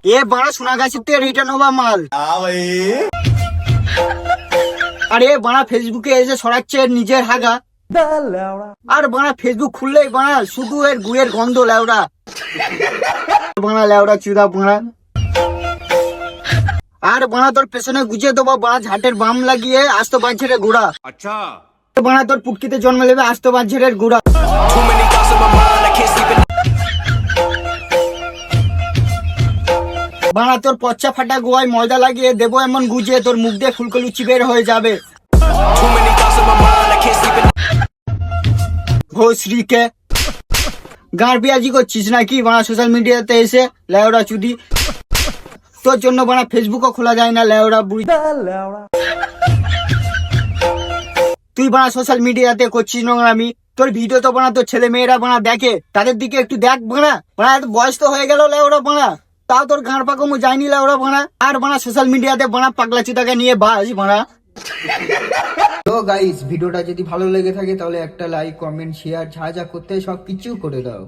এ বাড়া সোনাগাছিতে রিটার্ন হবা মাল। আরে বাড়া ফেসবুকে এসে সরাচ্ছে নিজের হাগা। আর বাড়া ফেসবুক খুললেই বাড়া শুধু এর গুয়ের গন্ধ লেওড়া। বাড়া লেওড়া চুদা বাড়া। আর বাড়া তোর পেছনে গুজে দেবো বাড়া ঝাটের বাম লাগিয়ে আস্ত বাঁচের গুড়া। আচ্ছা বাড়া তোর পুটকিতে জন্ম নেবে আস্ত বাঁচের গুড়া। বাড়া তোর পচ্চা ফাটা গোয়ায় ময়দা লাগিয়ে দেবো এমন গুজে তোর মুখ দিয়ে ফুলকলুচি বের হয়ে যাবে। ভোসরিকে গাঁর বিয়াজি করছিস নাকি বাড়া সোশ্যাল মিডিয়াতে এসে লেওড়া চুদি। তোর জন্য বাড়া ফেসবুকও খোলা যায় না লেওড়া বুড়ি। তুই বাড়া সোশ্যাল মিডিয়াতে করছিস নোংরামি। তোর ভিডিও তো বানা তোর ছেলে মেয়েরা বানা দেখে, তাদের দিকে একটু দেখ বানা। বানা বয়স তো হয়ে গেল লেওড়া বানা, তাও তোর গাঁড় পাকমো যায়নি লেওড়া বানা। আর বানা সোশ্যাল মিডিয়াতে বানা পাগলা চুদাকে নিয়ে বাস বানা। তো গাইস ভিডিওটা যদি ভালো লেগে থাকে তাহলে একটা লাইক কমেন্ট শেয়ার যা যা করতে সব কিছু করে দাও।